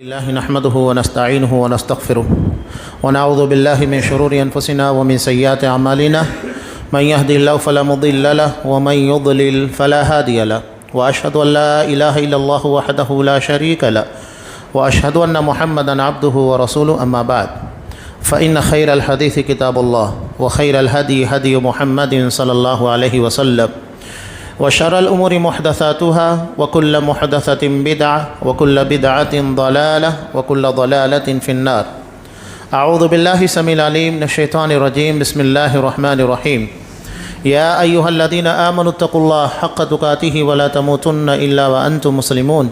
الله نحمده ونستعينه ونستغفره ونعوذ بالله من شرور أنفسنا ومن سيئات أعمالنا من يهدي الله فلا مضل له ومن يضلل فلا هادي له وأشهد أن لا إله إلا الله وحده لا شريك له وأشهد أن محمدا عبده ورسوله أما بعد فإن خير الحديث كتاب الله وخير الهدي هدي محمد صلى الله عليه وسلم وشر الأمور محدثاتها وكل محدثة بدعة وكل بدعة ضلالة وكل ضلالة في النار. أعوذ بالله السميع العليم من الشيطان الرجيم. بسم الله الرحمن الرحيم. يا أيها الذين آمنوا اتقوا الله حق تقاته ولا تموتن إلا وأنتم مسلمون.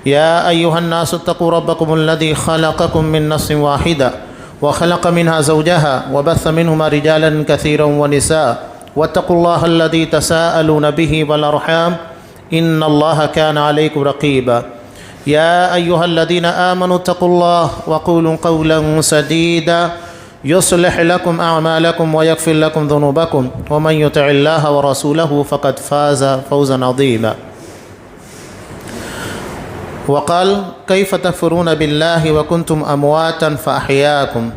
يا أيها الناس اتقوا ربكم الذي خلقكم من نفس واحدة وخلق منها زوجها وبث منهما رجالا كثيرا ونساء واتقوا الله الذي تساءلون به والأرحام إن الله كان عليكم رقيبا. يا أيها الذين آمنوا اتقوا الله وقولوا قولا سديدا يصلح لكم أعمالكم ويغفر لكم ذنوبكم ومن يطع الله ورسوله فقد فاز فوزا عظيما. وقال كيف تكفرون بالله وكنتم أمواتا فأحياكم.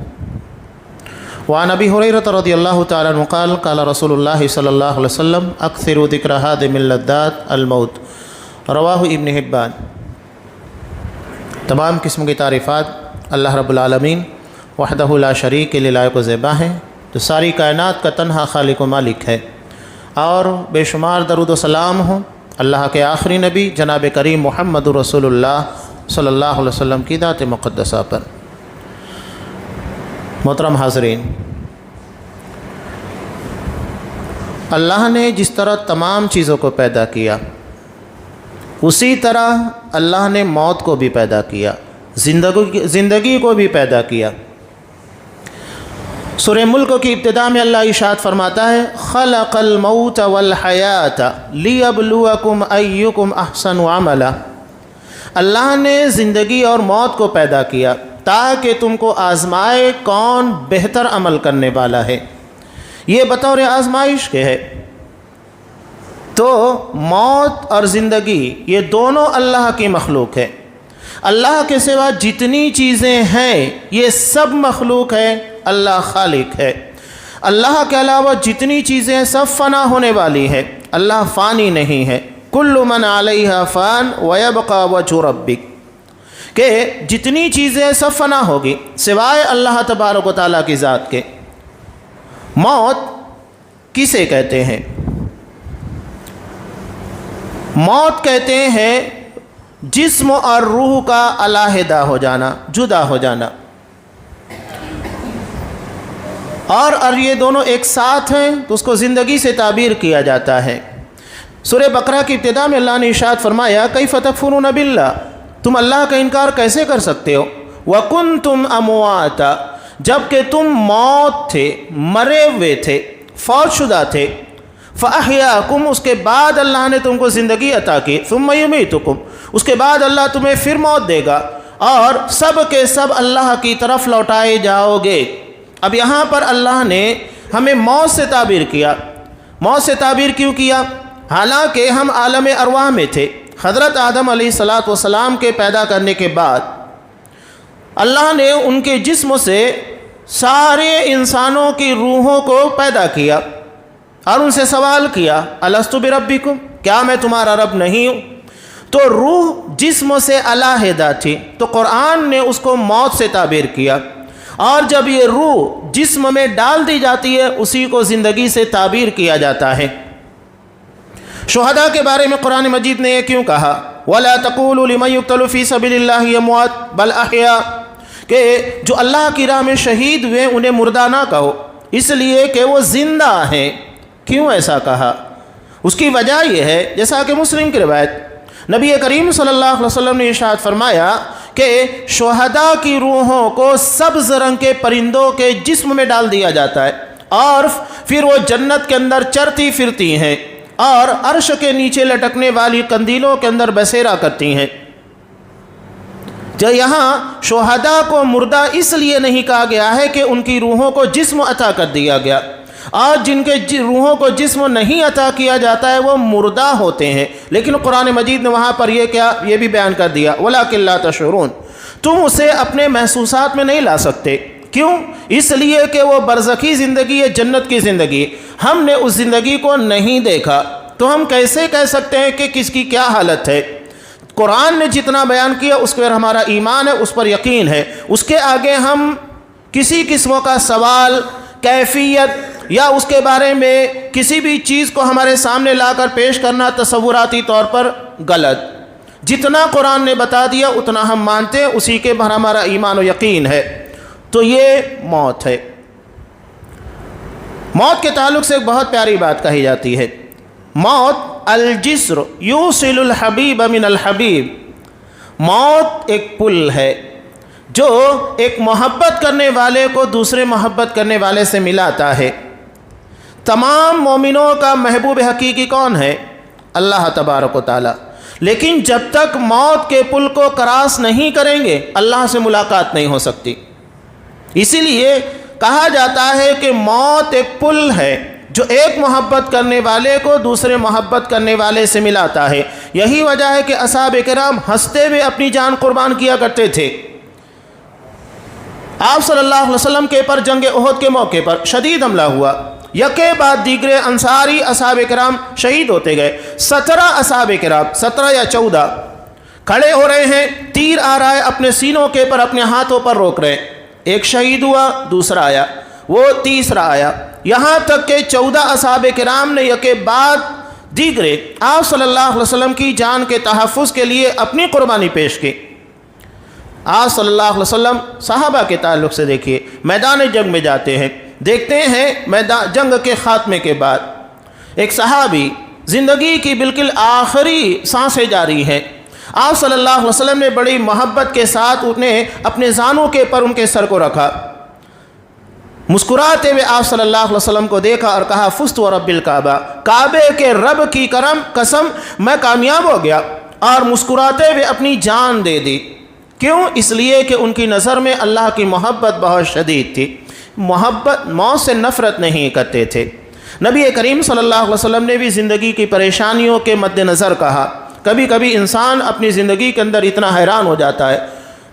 وعن ابي هريرة رضي الله تعالى عنه قال قال رسول الله صلى الله عليه وسلم اكثروا ذكر هذه من لذات الموت. رواہ ابن حبان. تمام قسم کی تعریفات اللہ رب العالمین وحدہ لا شریک کے لیے لائق و زیبا ہیں، جو ساری کائنات کا تنہا خالق و مالک ہے، اور بے شمار درود و سلام ہوں اللہ کے آخری نبی جناب کریم محمد رسول اللہ صلی اللہ علیہ وسلم کی ذات مقدسہ پر. محترم حاضرین، اللہ نے جس طرح تمام چیزوں کو پیدا کیا اسی طرح اللہ نے موت کو بھی پیدا کیا، زندگی کو بھی پیدا کیا. سورہ ملک کی ابتدا میں اللہ ارشاد فرماتا ہے خلق الموت والحیات لیبلوکم ایکم احسن عملا. اللہ نے زندگی اور موت کو پیدا کیا تاکہ تم کو آزمائے کون بہتر عمل کرنے والا ہے. یہ بطور آزمائش کے ہے. تو موت اور زندگی یہ دونوں اللہ کی مخلوق ہے. اللہ کے سوا جتنی چیزیں ہیں یہ سب مخلوق ہے، اللہ خالق ہے. اللہ کے علاوہ جتنی چیزیں سب فنا ہونے والی ہے، اللہ فانی نہیں ہے. کل من علیہا فان ویبقى وجہ ربک، کہ جتنی چیزیں سب فنا ہوگی سوائے اللہ تبارک و تعالیٰ کی ذات کے. موت کسے کہتے ہیں؟ موت کہتے ہیں جسم اور روح کا علیحدہ ہو جانا، جدا ہو جانا. اور یہ دونوں ایک ساتھ ہیں تو اس کو زندگی سے تعبیر کیا جاتا ہے. سورہ بقرہ کی ابتدا میں اللہ نے ارشاد فرمایا کیف تکفرون باللہ، تم اللہ کا انکار کیسے کر سکتے ہو؟ وَكُنْتُمْ أَمْوَاتًا، جب کہ تم موت تھے، مرے ہوئے تھے، فوت شدہ تھے. فَأَحْيَاكُمْ، اس کے بعد اللہ نے تم کو زندگی عطا کی. ثُمَّ يُمِيتُكُمْ، اس کے بعد اللہ تمہیں پھر موت دے گا، اور سب کے سب اللہ کی طرف لوٹائے جاؤ گے. اب یہاں پر اللہ نے ہمیں موت سے تعبیر کیا. موت سے تعبیر کیوں کیا؟ حالانکہ ہم عالم ارواح میں تھے. حضرت آدم علیہ السلام کے پیدا کرنے کے بعد اللہ نے ان کے جسم سے سارے انسانوں کی روحوں کو پیدا کیا اور ان سے سوال کیا الست بربکم، کیا میں تمہارا رب نہیں ہوں؟ تو روح جسم سے علیحدہ تھی تو قرآن نے اس کو موت سے تعبیر کیا. اور جب یہ روح جسم میں ڈال دی جاتی ہے اسی کو زندگی سے تعبیر کیا جاتا ہے. شہداء کے بارے میں قرآن مجید نے یہ کیوں کہا وَلَا تَقُولُوا لِمَنْ يُقْتَلُ فِي سَبِيلِ اللَّهِ أَمْوَاتٌ بَلْ أَحْيَاءٌ، کہ جو اللہ کی راہ میں شہید ہوئے انہیں مردہ نہ کہو، اس لیے کہ وہ زندہ ہیں. کیوں ایسا کہا؟ اس کی وجہ یہ ہے جیسا کہ مسلم کی روایت نبی کریم صلی اللہ علیہ وسلم نے ارشاد فرمایا کہ شہداء کی روحوں کو سبز رنگ کے پرندوں کے جسم میں ڈال دیا جاتا ہے اور پھر وہ جنت کے اندر چرتی پھرتی ہیں اور عرش کے نیچے لٹکنے والی قندیلوں کے اندر بسیرا کرتی ہیں. جو یہاں شہداء کو مردہ اس لیے نہیں کہا گیا ہے کہ ان کی روحوں کو جسم عطا کر دیا گیا، اور جن کے روحوں کو جسم نہیں عطا کیا جاتا ہے وہ مردہ ہوتے ہیں. لیکن قرآن مجید نے وہاں پر یہ بھی بیان کر دیا وَلَٰكِن لَّا تَشْعُرُونَ، تم اسے اپنے محسوسات میں نہیں لا سکتے۔ کیوں؟ اس لیے کہ وہ برزخی زندگی ہے، جنت کی زندگی، ہم نے اس زندگی کو نہیں دیکھا، تو ہم کیسے کہہ سکتے ہیں کہ کس کی کیا حالت ہے؟ قرآن نے جتنا بیان کیا اس پر ہمارا ایمان ہے، اس پر یقین ہے، اس کے آگے ہم کسی قسم کا سوال، کیفیت یا اس کے بارے میں کسی بھی چیز کو ہمارے سامنے لا کر پیش کرنا تصوراتی طور پر غلط۔ جتنا قرآن نے بتا دیا اتنا ہم مانتے ہیں، اسی کے پر ہمارا ایمان و یقین ہے۔ تو یہ موت ہے۔ موت کے تعلق سے ایک بہت پیاری بات کہی جاتی ہے، موت الجسر یوصل الحبیب من الحبیب، موت ایک پل ہے جو ایک محبت کرنے والے کو دوسرے محبت کرنے والے سے ملاتا ہے۔ تمام مومنوں کا محبوب حقیقی کون ہے؟ اللہ تبارک و تعالی۔ لیکن جب تک موت کے پل کو کراس نہیں کریں گے اللہ سے ملاقات نہیں ہو سکتی۔ اسی لیے کہا جاتا ہے کہ موت ایک پل ہے جو ایک محبت کرنے والے کو دوسرے محبت کرنے والے سے ملاتا ہے۔ یہی وجہ ہے کہ اصحاب کرام ہنستے ہوئے اپنی جان قربان کیا کرتے تھے۔ آپ صلی اللہ علیہ وسلم کے پر جنگ احد کے موقع پر شدید حملہ ہوا، یکے بعد دیگرے انصاری اصحاب کرام شہید ہوتے گئے۔ 17 اصحاب کرام، 17 یا 14 کھڑے ہو رہے ہیں، تیر آ رہا ہے اپنے سینوں کے پر، اپنے ہاتھوں پر روک رہے ہیں۔ ایک شہید ہوا، دوسرا آیا، وہ تیسرا آیا، یہاں تک کہ 14 اصحاب کرام نے یکے بعد دیگرے آپ صلی اللہ علیہ وسلم کی جان کے تحفظ کے لیے اپنی قربانی پیش کی۔ آپ صلی اللہ علیہ وسلم صحابہ کے تعلق سے دیکھیے، میدان جنگ میں جاتے ہیں، دیکھتے ہیں میدان جنگ کے خاتمے کے بعد ایک صحابی زندگی کی بالکل آخری سانسیں جاری ہیں، آپ صلی اللہ علیہ وسلم نے بڑی محبت کے ساتھ انہیں اپنے زانوں کے پر ان کے سر کو رکھا، مسکراتے ہوئے آپ صلی اللہ علیہ وسلم کو دیکھا اور کہا فزت ورب الکعبہ، کعبے کے رب کی قسم میں کامیاب ہو گیا، اور مسکراتے ہوئے اپنی جان دے دی۔ کیوں؟ اس لیے کہ ان کی نظر میں اللہ کی محبت بہت شدید تھی، محبت موت سے نفرت نہیں کرتے تھے۔ نبی کریم صلی اللہ علیہ وسلم نے بھی زندگی کی پریشانیوں کے مد نظر کہا، کبھی کبھی انسان اپنی زندگی کے اندر اتنا حیران ہو جاتا ہے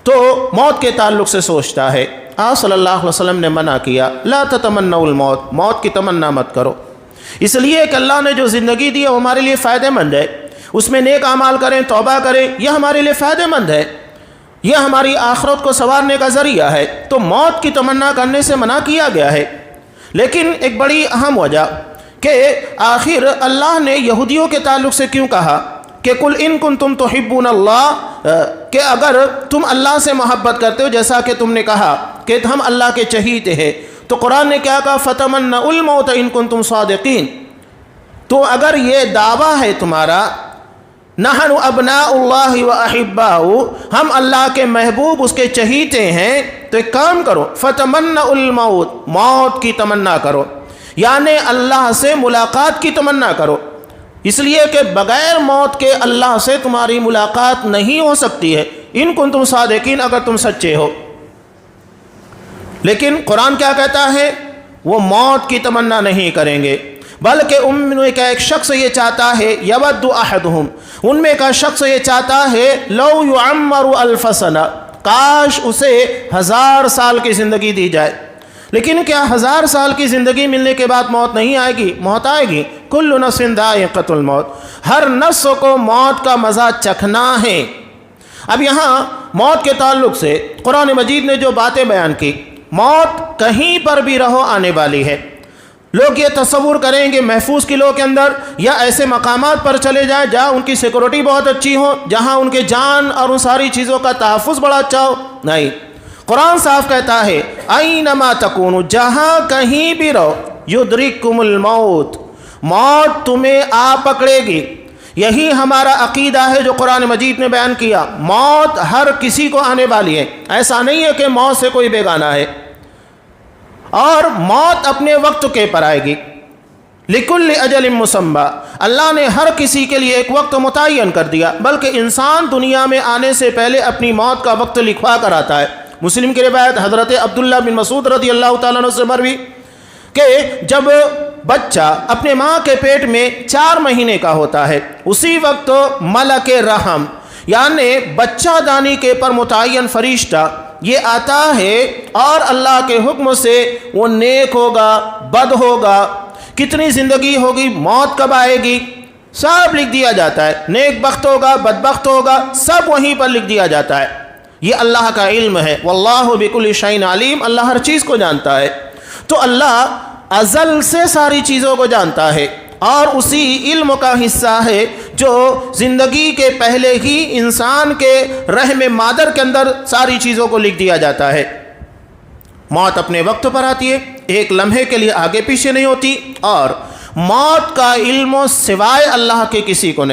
تو موت کے تعلق سے سوچتا ہے۔ آپ صلی اللہ علیہ وسلم نے منع کیا، لا تتمنوا الموت، موت کی تمنا مت کرو، اس لیے کہ اللہ نے جو زندگی دی ہے وہ ہمارے لیے فائدہ مند ہے، اس میں نیک اعمال کریں، توبہ کریں، یہ ہمارے لیے فائدہ مند ہے، یہ ہماری آخرت کو سنوارنے کا ذریعہ ہے، تو موت کی تمنا کرنے سے منع کیا گیا ہے۔ لیکن ایک بڑی اہم وجہ کہ آخر اللہ نے یہودیوں کے تعلق سے کیوں کہا کہ قل ان کنتم تحبون اللہ، کہ اگر تم اللہ سے محبت کرتے ہو جیسا کہ تم نے کہا کہ ہم اللہ کے چہیتے ہیں، تو قرآن نے کیا کہا فتمنوا الموت ان کنتم صادقین، تو اگر یہ دعویٰ ہے تمہارا نحن ابناء اللہ و احباؤہ، ہم اللہ کے محبوب اس کے چہیتے ہیں، تو ایک کام کرو فتمنوا الموت، موت کی تمنا کرو، یعنی اللہ سے ملاقات کی تمنا کرو، اس لیے کہ بغیر موت کے اللہ سے تمہاری ملاقات نہیں ہو سکتی ہے، ان کنتم صادقین، اگر تم سچے ہو۔ لیکن قرآن کیا کہتا ہے؟ وہ موت کی تمنا نہیں کریں گے، بلکہ ان میں کا ایک شخص یہ چاہتا ہے یود احدہم، ان میں کا شخص یہ چاہتا ہے لو یعمر الف سنہ، کاش اسے 1000 سال کی زندگی دی جائے۔ لیکن کیا 1000 سال کی زندگی ملنے کے بعد موت نہیں آئے گی؟ موت آئے گی، کل نفس ذائقۃ الموت، ہر نفس کو موت کا مزہ چکھنا ہے۔ اب یہاں موت کے تعلق سے قرآن مجید نے جو باتیں بیان کی، موت کہیں پر بھی رہو آنے والی ہے۔ لوگ یہ تصور کریں گے محفوظ قلعوں کے اندر یا ایسے مقامات پر چلے جائیں جہاں ان کی سیکورٹی بہت اچھی ہو، جہاں ان کے جان اور ان ساری چیزوں کا تحفظ بڑا اچھا ہو، نہیں، قرآن صاف کہتا ہے اینما تکونوا، جہاں کہیں بھی رہو یدرککم الموت، موت تمہیں آ پکڑے گی۔ یہی ہمارا عقیدہ ہے جو قرآن مجید نے بیان کیا، موت ہر کسی کو آنے والی ہے، ایسا نہیں ہے کہ موت سے کوئی بیگانہ ہے، اور موت اپنے وقت کے پر آئے گی۔ لکل اجل مسمى، اللہ نے ہر کسی کے لیے ایک وقت متعین کر دیا، بلکہ انسان دنیا میں آنے سے پہلے اپنی موت کا وقت لکھوا کر آتا ہے۔ مسلم کی روایت حضرت عبداللہ بن مسعود رضی اللہ تعالیٰ عنہ سے مروی کہ جب بچہ اپنے ماں کے پیٹ میں 4 مہینے کا ہوتا ہے، اسی وقت ملک رحم یعنی بچہ دانی کے پر متعین فرشتہ یہ آتا ہے اور اللہ کے حکم سے وہ نیک ہوگا، بد ہوگا، کتنی زندگی ہوگی، موت کب آئے گی، سب لکھ دیا جاتا ہے۔ نیک بخت ہوگا، بدبخت ہوگا، سب وہیں پر لکھ دیا جاتا ہے۔ یہ اللہ کا علم ہے۔ واللہ بکل شیء علیم، اللہ ہر چیز کو جانتا ہے۔ تو اللہ ازل سے ساری چیزوں کو جانتا ہے اور اسی علم کا حصہ ہے جو زندگی کے پہلے ہی انسان کے رحم مادر کے اندر ساری چیزوں کو لکھ دیا جاتا ہے۔ موت اپنے وقت پر آتی ہے، ایک لمحے کے لیے آگے پیچھے نہیں ہوتی، اور موت کا علم سوائے اللہ کے کسی کو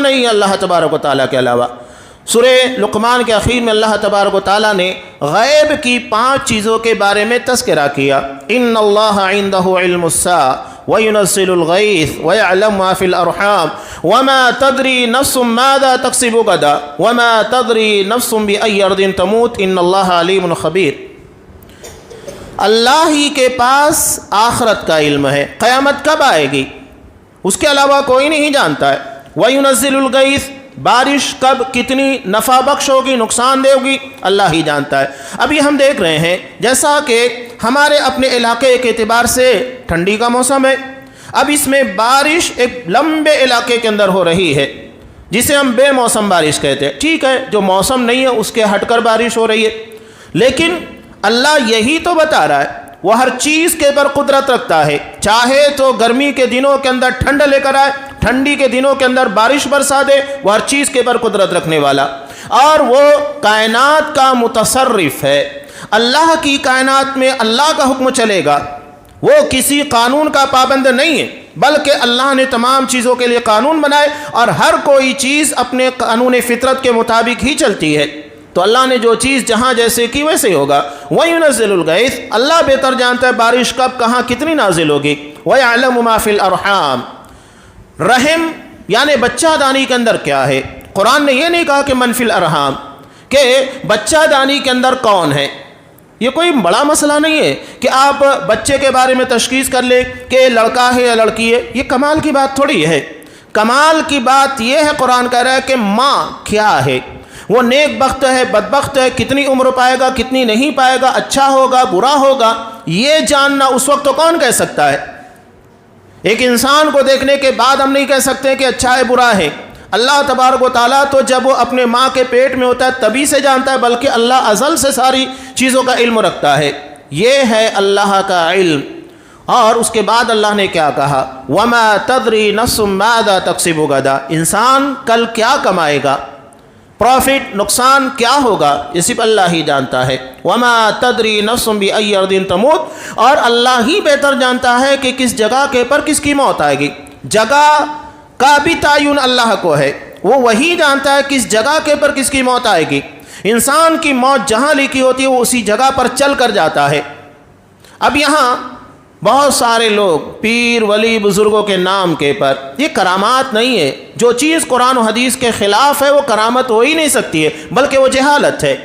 نہیں اللہ تبارک و تعالیٰ کے علاوہ۔ سورہ لقمان کے اخیر میں اللہ تبارک و تعالیٰ نے غیب کی 5 چیزوں کے بارے میں تذکرہ کیا۔ ان اللہ عندہ علم الساعۃ وینزل الغیث ویعلم ما فی الارحام وما تدری نفس ماذا تکسب غدا وما تدری نفس بأی ارض تموت ان اللہ علیم خبیر۔ اللہ ہی کے پاس آخرت کا علم ہے، قیامت کب آئے گی اس کے علاوہ کوئی نہیں جانتا ہے۔ وینزل الغیث، بارش کب کتنی نفع بخش ہوگی، نقصان دے ہوگی، اللہ ہی جانتا ہے۔ ابھی ہم دیکھ رہے ہیں جیسا کہ ہمارے اپنے علاقے کے اعتبار سے ٹھنڈی کا موسم ہے، اب اس میں بارش ایک لمبے علاقے کے اندر ہو رہی ہے جسے ہم بے موسم بارش کہتے ہیں۔ ٹھیک ہے، جو موسم نہیں ہے اس کے ہٹ کر بارش ہو رہی ہے، لیکن اللہ یہی تو بتا رہا ہے وہ ہر چیز کے پر قدرت رکھتا ہے۔ چاہے تو گرمی کے دنوں کے اندر ٹھنڈ لے کر آئے، ٹھنڈی کے دنوں کے اندر بارش برسا دے، وہ ہر چیز کے پر قدرت رکھنے والا، اور وہ کائنات کا متصرف ہے۔ اللہ کی کائنات میں اللہ کا حکم چلے گا، وہ کسی قانون کا پابند نہیں ہے، بلکہ اللہ نے تمام چیزوں کے لیے قانون بنائے اور ہر کوئی چیز اپنے قانون فطرت کے مطابق ہی چلتی ہے۔ تو اللہ نے جو چیز جہاں جیسے کی ویسے ہوگا۔ وَيُنَزِّلُ الْغَيْثَ، اللہ بہتر جانتا ہے بارش کب کہاں کتنی نازل ہوگی۔ وَيَعْلَمُ مَا فِي الْأَرْحَامِ، رحم یعنی بچہ دانی کے اندر کیا ہے۔ قرآن نے یہ نہیں کہا کہ من فی الارحام، کہ بچہ دانی کے اندر کون ہے۔ یہ کوئی بڑا مسئلہ نہیں ہے کہ آپ بچے کے بارے میں تشخیص کر لیں کہ لڑکا ہے یا لڑکی ہے، یہ کمال کی بات تھوڑی ہے۔ کمال کی بات یہ ہے، قرآن کہہ رہا ہے کہ ماں کیا ہے، وہ نیک بخت ہے، بدبخت ہے، کتنی عمر پائے گا، کتنی نہیں پائے گا، اچھا ہوگا، برا ہوگا، یہ جاننا اس وقت تو کون کہہ سکتا ہے۔ ایک انسان کو دیکھنے کے بعد ہم نہیں کہہ سکتے کہ اچھا ہے برا ہے۔ اللہ تبارک و تعالیٰ تو جب وہ اپنے ماں کے پیٹ میں ہوتا ہے تبھی سے جانتا ہے، بلکہ اللہ ازل سے ساری چیزوں کا علم رکھتا ہے۔ یہ ہے اللہ کا علم۔ اور اس کے بعد اللہ نے کیا کہا، وَمَا تَدْرِي نَفْسٌ مَاذَا تَكْسِبُ غَدًا، انسان کل کیا کمائے گا، پروفٹ نقصان کیا ہوگا، یہ صرف اللہ ہی جانتا ہے۔ وَمَا تَدْرِي نَفْسٌ بِأَيِّ أَرْضٍ تَمُوتُ، اور اللہ ہی بہتر جانتا ہے کہ کس جگہ کے پر کس کی موت آئے گی۔ جگہ کا بھی تعین اللہ کو ہے، وہ وہی جانتا ہے کس جگہ کے پر کس کی موت آئے گی۔ انسان کی موت جہاں لکھی ہوتی ہے وہ اسی جگہ پر چل کر جاتا ہے۔ اب یہاں بہت سارے لوگ پیر ولی بزرگوں کے نام کے پر، یہ کرامات نہیں ہے۔ جو چیز قرآن و حدیث کے خلاف ہے وہ کرامت ہو ہی نہیں سکتی ہے، بلکہ وہ جہالت ہے۔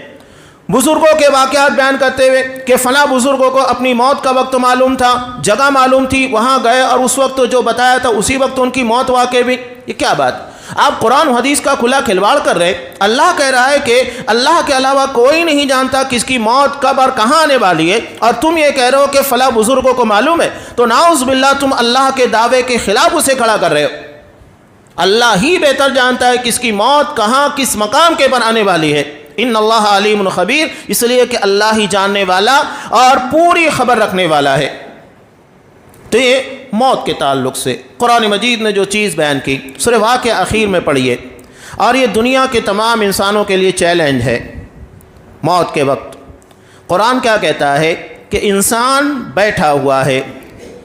بزرگوں کے واقعات بیان کرتے ہوئے کہ فلاں بزرگوں کو اپنی موت کا وقت معلوم تھا، جگہ معلوم تھی، وہاں گئے اور اس وقت جو بتایا تھا اسی وقت ان کی موت واقع بھی، یہ کیا بات؟ آپ قرآن و حدیث کا کھلا کھلواڑ کر رہے۔ اللہ کہہ رہا ہے کہ اللہ کے علاوہ کوئی نہیں جانتا کس کی موت کب اور کہاں آنے والی ہے، اور تم یہ کہہ رہے ہو کہ فلاں بزرگوں کو معلوم ہے، تو نعوذ باللہ تم اللہ کے دعوے کے خلاف اسے کھڑا کر رہے ہو۔ اللہ ہی بہتر جانتا ہے کس کی موت کہاں کس مقام کے پر آنے والی ہے۔ ان اللہ علیم خبیر، اس لیے کہ اللہ ہی جاننے والا اور پوری خبر رکھنے والا ہے۔ تو یہ موت کے تعلق سے قرآن مجید نے جو چیز بیان کی، سورہ واقعہ اخیر میں پڑھیے، اور یہ دنیا کے تمام انسانوں کے لیے چیلنج ہے۔ موت کے وقت قرآن کیا کہتا ہے کہ انسان بیٹھا ہوا ہے،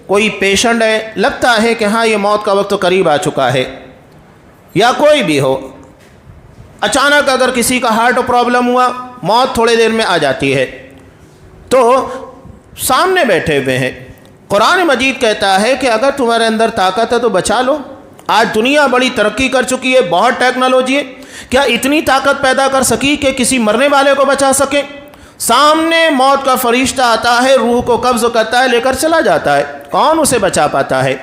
کوئی پیشنٹ ہے، لگتا ہے کہ ہاں یہ موت کا وقت تو قریب آ چکا ہے، یا کوئی بھی ہو، اچانک اگر کسی کا ہارٹ پرابلم ہوا، موت تھوڑے دیر میں آ جاتی ہے، تو سامنے بیٹھے ہوئے ہیں۔ قرآن مجید کہتا ہے کہ اگر تمہارے اندر طاقت ہے تو بچا لو۔ آج دنیا بڑی ترقی کر چکی ہے، بہت ٹیکنالوجی ہے، کیا اتنی طاقت پیدا کر سکی کہ کسی مرنے والے کو بچا سکے؟ سامنے موت کا فرشتہ آتا ہے، روح کو قبض کرتا ہے، لے کر چلا جاتا ہے، کون اسے بچا پاتا ہے؟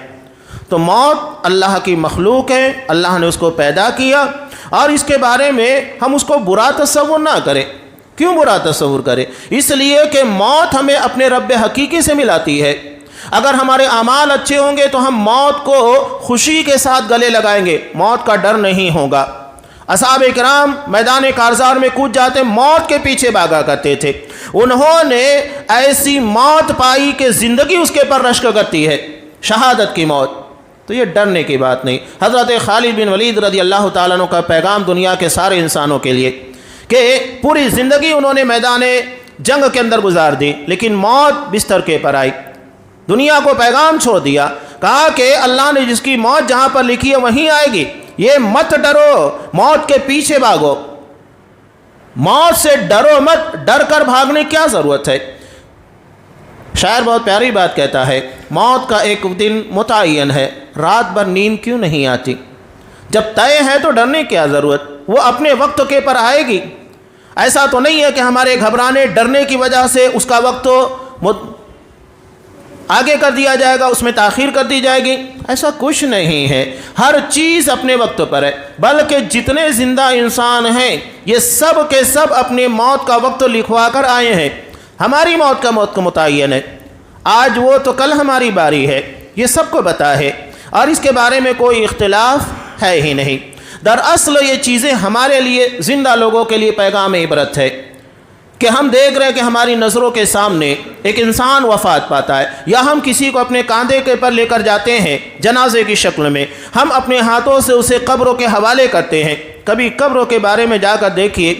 تو موت اللہ کی مخلوق ہے، اللہ نے اس کو پیدا کیا، اور اس کے بارے میں ہم اس کو برا تصور نہ کریں۔ کیوں برا تصور کریں؟ اس لیے کہ موت ہمیں اپنے رب حقیقی سے ملاتی ہے۔ اگر ہمارے اعمال اچھے ہوں گے تو ہم موت کو خوشی کے ساتھ گلے لگائیں گے، موت کا ڈر نہیں ہوگا۔ اصحاب کرام میدان کارزار میں کود جاتے، موت کے پیچھے بھاگا کرتے تھے۔ انہوں نے ایسی موت پائی کہ زندگی اس کے پر رشک کرتی ہے، شہادت کی موت۔ تو یہ ڈرنے کی بات نہیں۔ حضرت خالد بن ولید رضی اللہ تعالیٰ عنہ کا پیغام دنیا کے سارے انسانوں کے لیے کہ پوری زندگی انہوں نے میدان جنگ کے اندر گزار دی، لیکن موت بستر کے پر آئی۔ دنیا کو پیغام چھوڑ دیا، کہا کہ اللہ نے جس کی موت جہاں پر لکھی ہے وہیں آئے گی، یہ مت ڈرو، موت کے پیچھے بھاگو، موت سے ڈرو مت، ڈر کر بھاگنے کیا ضرورت ہے۔ شاعر بہت پیاری بات کہتا ہے، موت کا ایک دن متعین ہے، رات بھر نیند کیوں نہیں آتی؟ جب طے ہے تو ڈرنے کیا ضرورت، وہ اپنے وقت کے پر آئے گی۔ ایسا تو نہیں ہے کہ ہمارے گھبرانے ڈرنے کی وجہ سے اس کا وقت آگے کر دیا جائے گا، اس میں تاخیر کر دی جائے گی، ایسا کچھ نہیں ہے۔ ہر چیز اپنے وقت پر ہے، بلکہ جتنے زندہ انسان ہیں یہ سب کے سب اپنے موت کا وقت لکھوا کر آئے ہیں۔ ہماری موت کا متعین ہے، آج وہ تو کل ہماری باری ہے، یہ سب کو پتہ ہے اور اس کے بارے میں کوئی اختلاف ہے ہی نہیں۔ دراصل یہ چیزیں ہمارے لیے زندہ لوگوں کے لیے پیغام عبرت ہے کہ ہم دیکھ رہے ہیں کہ ہماری نظروں کے سامنے ایک انسان وفات پاتا ہے، یا ہم کسی کو اپنے کاندھے کے پر لے کر جاتے ہیں جنازے کی شکل میں، ہم اپنے ہاتھوں سے اسے قبروں کے حوالے کرتے ہیں۔ کبھی قبروں کے بارے میں جا کر دیکھیے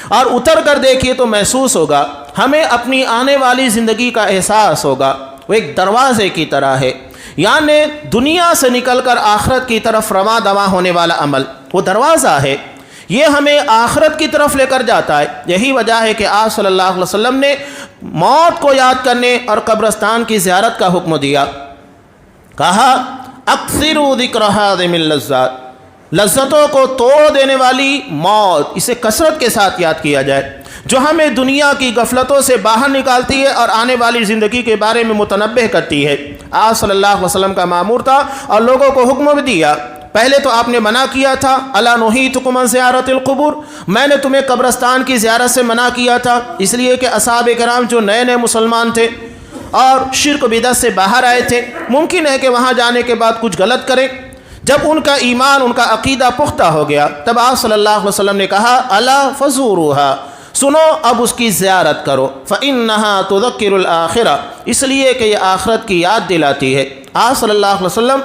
اور اتر کر دیکھیے تو محسوس ہوگا، ہمیں اپنی آنے والی زندگی کا احساس ہوگا۔ وہ ایک دروازے کی طرح ہے، یعنی دنیا سے نکل کر آخرت کی طرف رواں دواں ہونے والا عمل وہ دروازہ ہے، یہ ہمیں آخرت کی طرف لے کر جاتا ہے۔ یہی وجہ ہے کہ آپ صلی اللہ علیہ وسلم نے موت کو یاد کرنے اور قبرستان کی زیارت کا حکم دیا۔ کہا اکثروا ذکر ہاضم اللذات، لذتوں کو توڑ دینے والی موت، اسے کثرت کے ساتھ یاد کیا جائے، جو ہمیں دنیا کی غفلتوں سے باہر نکالتی ہے اور آنے والی زندگی کے بارے میں متنبہ کرتی ہے۔ آپ صلی اللہ علیہ وسلم کا مامور تھا اور لوگوں کو حکم بھی دیا۔ پہلے تو آپ نے منع کیا تھا، الا نہیتکم عن زیارت القبور، میں نے تمہیں قبرستان کی زیارت سے منع کیا تھا، اس لیے کہ اصحاب کرام جو نئے نئے مسلمان تھے اور شرک بدعت سے باہر آئے تھے، ممکن ہے کہ وہاں جانے کے بعد کچھ غلط کریں۔ جب ان کا ایمان، ان کا عقیدہ پختہ ہو گیا، تب آپ صلی اللہ علیہ وسلم نے کہا الا فزوروها، سنو اب اس کی زیارت کرو، فإنها تذکر الآخرہ، اس لیے کہ یہ آخرت کی یاد دلاتی ہے۔ آپ صلی اللہ علیہ وسلم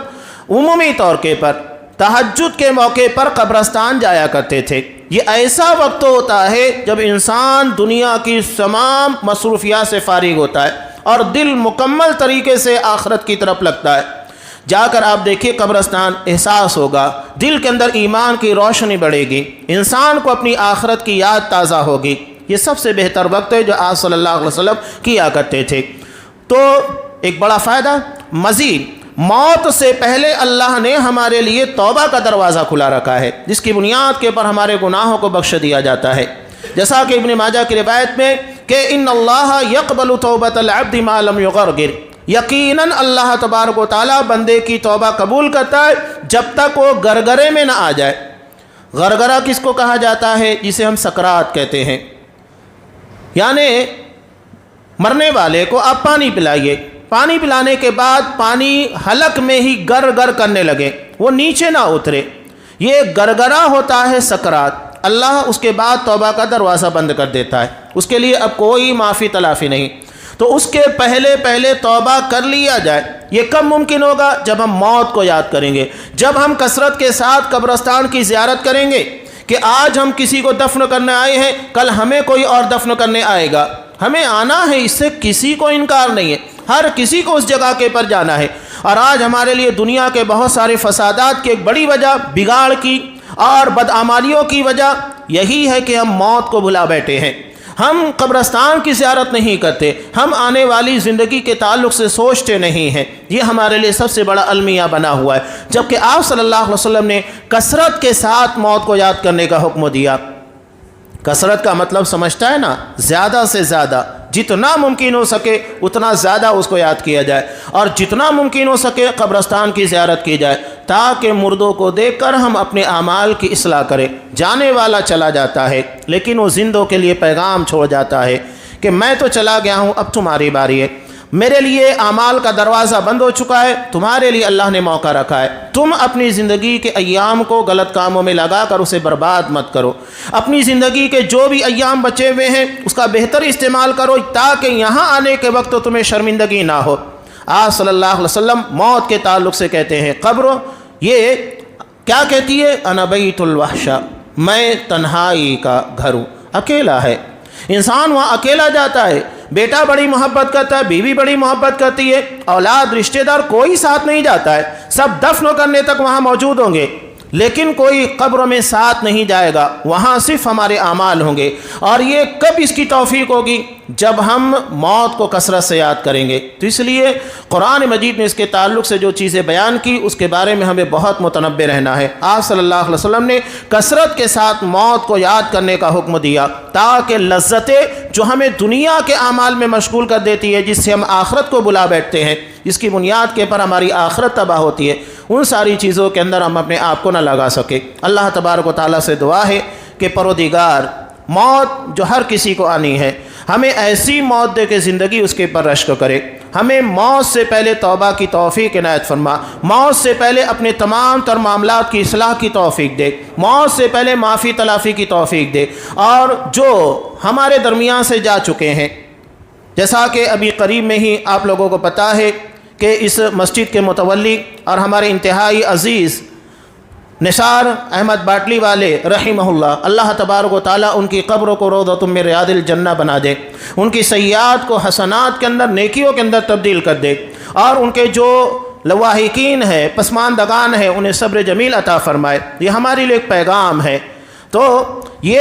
عمومی طور کے پر تہجد کے موقع پر قبرستان جایا کرتے تھے۔ یہ ایسا وقت ہوتا ہے جب انسان دنیا کی تمام مصروفیات سے فارغ ہوتا ہے اور دل مکمل طریقے سے آخرت کی طرف لگتا ہے۔ جا کر آپ دیکھیے قبرستان، احساس ہوگا، دل کے اندر ایمان کی روشنی بڑھے گی، انسان کو اپنی آخرت کی یاد تازہ ہوگی۔ یہ سب سے بہتر وقت ہے جو آپ صلی اللہ علیہ وسلم کیا کرتے تھے۔ تو ایک بڑا فائدہ مزید، موت سے پہلے اللہ نے ہمارے لیے توبہ کا دروازہ کھلا رکھا ہے، جس کی بنیاد کے پر ہمارے گناہوں کو بخش دیا جاتا ہے۔ جیسا کہ ابن ماجہ کی روایت میں کہ ان اللہ یقبل توبۃ العبد ما لم یغرغر، یقیناً اللہ تبارک و تعالیٰ بندے کی توبہ قبول کرتا ہے جب تک وہ گرگرے میں نہ آ جائے۔ غرغرہ کس کو کہا جاتا ہے؟ جسے ہم سکرات کہتے ہیں، یعنی مرنے والے کو آپ پانی پلائیے، پانی پلانے کے بعد پانی حلق میں ہی گر گر کرنے لگے، وہ نیچے نہ اترے، یہ گرگرہ ہوتا ہے سکرات۔ اللہ اس کے بعد توبہ کا دروازہ بند کر دیتا ہے، اس کے لیے اب کوئی معافی تلافی نہیں۔ تو اس کے پہلے توبہ کر لیا جائے۔ یہ کب ممکن ہوگا؟ جب ہم موت کو یاد کریں گے، جب ہم کثرت کے ساتھ قبرستان کی زیارت کریں گے کہ آج ہم کسی کو دفن کرنے آئے ہیں، کل ہمیں کوئی اور دفن کرنے آئے گا، ہمیں آنا ہے، اس سے کسی کو انکار نہیں ہے، ہر کسی کو اس جگہ کے پر جانا ہے۔ اور آج ہمارے لیے دنیا کے بہت سارے فسادات کی ایک بڑی وجہ، بگاڑ کی اور بدعمالیوں کی وجہ یہی ہے کہ ہم موت کو بھلا بیٹھے ہیں، ہم قبرستان کی زیارت نہیں کرتے، ہم آنے والی زندگی کے تعلق سے سوچتے نہیں ہیں۔ یہ ہمارے لیے سب سے بڑا المیہ بنا ہوا ہے، جبکہ آپ صلی اللہ علیہ وسلم نے کثرت کے ساتھ موت کو یاد کرنے کا حکم دیا۔ کثرت کا مطلب سمجھتا ہے نا، زیادہ سے زیادہ جتنا ممکن ہو سکے اتنا زیادہ اس کو یاد کیا جائے، اور جتنا ممکن ہو سکے قبرستان کی زیارت کی جائے، تاکہ مردوں کو دیکھ کر ہم اپنے اعمال کی اصلاح کریں۔ جانے والا چلا جاتا ہے لیکن وہ زندوں کے لیے پیغام چھوڑ جاتا ہے کہ میں تو چلا گیا ہوں، اب تمہاری باری ہے، میرے لیے اعمال کا دروازہ بند ہو چکا ہے، تمہارے لیے اللہ نے موقع رکھا ہے، تم اپنی زندگی کے ایام کو غلط کاموں میں لگا کر اسے برباد مت کرو، اپنی زندگی کے جو بھی ایام بچے ہوئے ہیں اس کا بہتر استعمال کرو تاکہ یہاں آنے کے وقت تمہیں شرمندگی نہ ہو۔ آپ صلی اللہ علیہ وسلم موت کے تعلق سے کہتے ہیں، قبر یہ کیا کہتی ہے؟ انا بیت الوحشہ، میں تنہائی کا گھر ہوں، اکیلا ہے انسان، وہاں اکیلا جاتا ہے، بیٹا بڑی محبت کرتا ہے، بیوی بڑی محبت کرتی ہے، اولاد رشتہ دار کوئی ساتھ نہیں جاتا ہے، سب دفن کرنے تک وہاں موجود ہوں گے، لیکن کوئی قبر میں ساتھ نہیں جائے گا، وہاں صرف ہمارے اعمال ہوں گے۔ اور یہ کب اس کی توفیق ہوگی؟ جب ہم موت کو کثرت سے یاد کریں گے۔ تو اس لیے قرآن مجید نے اس کے تعلق سے جو چیزیں بیان کی اس کے بارے میں ہمیں بہت متنبہ رہنا ہے۔ آپ صلی اللہ علیہ وسلم نے کثرت کے ساتھ موت کو یاد کرنے کا حکم دیا تاکہ لذتیں جو ہمیں دنیا کے اعمال میں مشغول کر دیتی ہے، جس سے ہم آخرت کو بلا بیٹھتے ہیں، جس کی بنیاد کے پر ہماری آخرت تباہ ہوتی ہے، ان ساری چیزوں کے اندر ہم اپنے آپ کو نہ لگا سکے۔ اللہ تبارک و تعالیٰ سے دعا ہے کہ پروردگار موت جو ہر کسی کو آنی ہے، ہمیں ایسی موت دے کے زندگی اس کے پر رشک کرے، ہمیں موت سے پہلے توبہ کی توفیق عنایت فرما، موت سے پہلے اپنے تمام تر معاملات کی اصلاح کی توفیق دے، موت سے پہلے معافی تلافی کی توفیق دے، اور جو ہمارے درمیان سے جا چکے ہیں، جیسا کہ ابھی قریب میں ہی آپ لوگوں کو پتہ ہے کہ اس مسجد کے متولی اور ہمارے انتہائی عزیز نثار احمد باٹلی والے رحمہ اللہ، اللہ تبارک و تعالیٰ ان کی قبر کو روضۃ من ریاض الجنہ بنا دے، ان کی سیئات کو حسنات کے اندر، نیکیوں کے اندر تبدیل کر دے، اور ان کے جو لواحقین ہیں، پسماندگان ہیں، انہیں صبر جمیل عطا فرمائے۔ یہ ہمارے لیے ایک پیغام ہے۔ تو یہ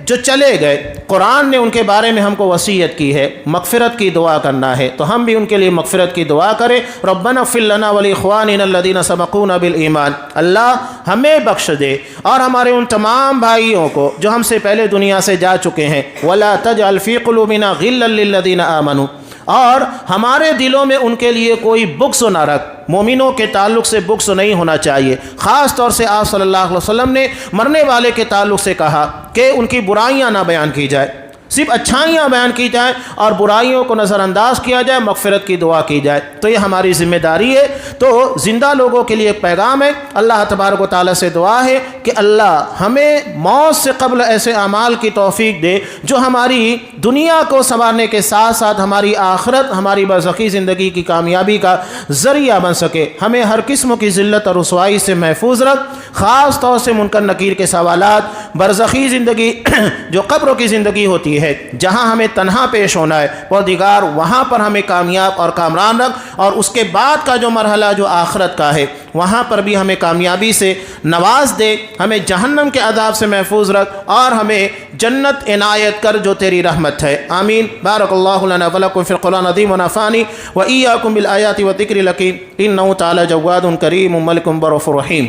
جو چلے گئے، قرآن نے ان کے بارے میں ہم کو وصیت کی ہے مغفرت کی دعا کرنا ہے، تو ہم بھی ان کے لیے مغفرت کی دعا کریں۔ ربنا اغفر لنا ولاخواننا الذین سبقونا بالایمان، اللہ ہمیں بخش دے اور ہمارے ان تمام بھائیوں کو جو ہم سے پہلے دنیا سے جا چکے ہیں، ولا تجعل فی قلوبنا غلا للذین آمنوا، اور ہمارے دلوں میں ان کے لیے کوئی بغض نہ رکھ، مومنوں کے تعلق سے بغض نہیں ہونا چاہیے۔ خاص طور سے آپ صلی اللہ علیہ وسلم نے مرنے والے کے تعلق سے کہا کہ ان کی برائیاں نہ بیان کی جائے، صرف اچھائیاں بیان کی جائیں اور برائیوں کو نظر انداز کیا جائے، مغفرت کی دعا کی جائے۔ تو یہ ہماری ذمہ داری ہے۔ تو زندہ لوگوں کے لیے ایک پیغام ہے، اللہ تبارک و تعالیٰ سے دعا ہے کہ اللہ ہمیں موت سے قبل ایسے اعمال کی توفیق دے جو ہماری دنیا کو سنوارنے کے ساتھ ساتھ ہماری آخرت، ہماری برزخی زندگی کی کامیابی کا ذریعہ بن سکے۔ ہمیں ہر قسم کی ذلت اور رسوائی سے محفوظ رکھ، خاص طور سے منکر نکیر کے سوالات، برزخی زندگی جو قبروں کی زندگی ہوتی ہے جہاں ہمیں تنہا پیش ہونا ہے، پروردگار وہاں پر ہمیں کامیاب اور کامران رکھ، اور اس کے بعد کا جو مرحلہ جو آخرت کا ہے وہاں پر بھی ہمیں کامیابی سے نواز دے، ہمیں جہنم کے عذاب سے محفوظ رکھ اور ہمیں جنت عنایت کر جو تیری رحمت ہے۔ آمین۔ بارک اللہ لنا ولکم فی القرآن العظیم ونفعنی وإیاکم بالآیات والذکر الحکیم، انہ تعالی جواد کریم ملک برؤوف رحیم۔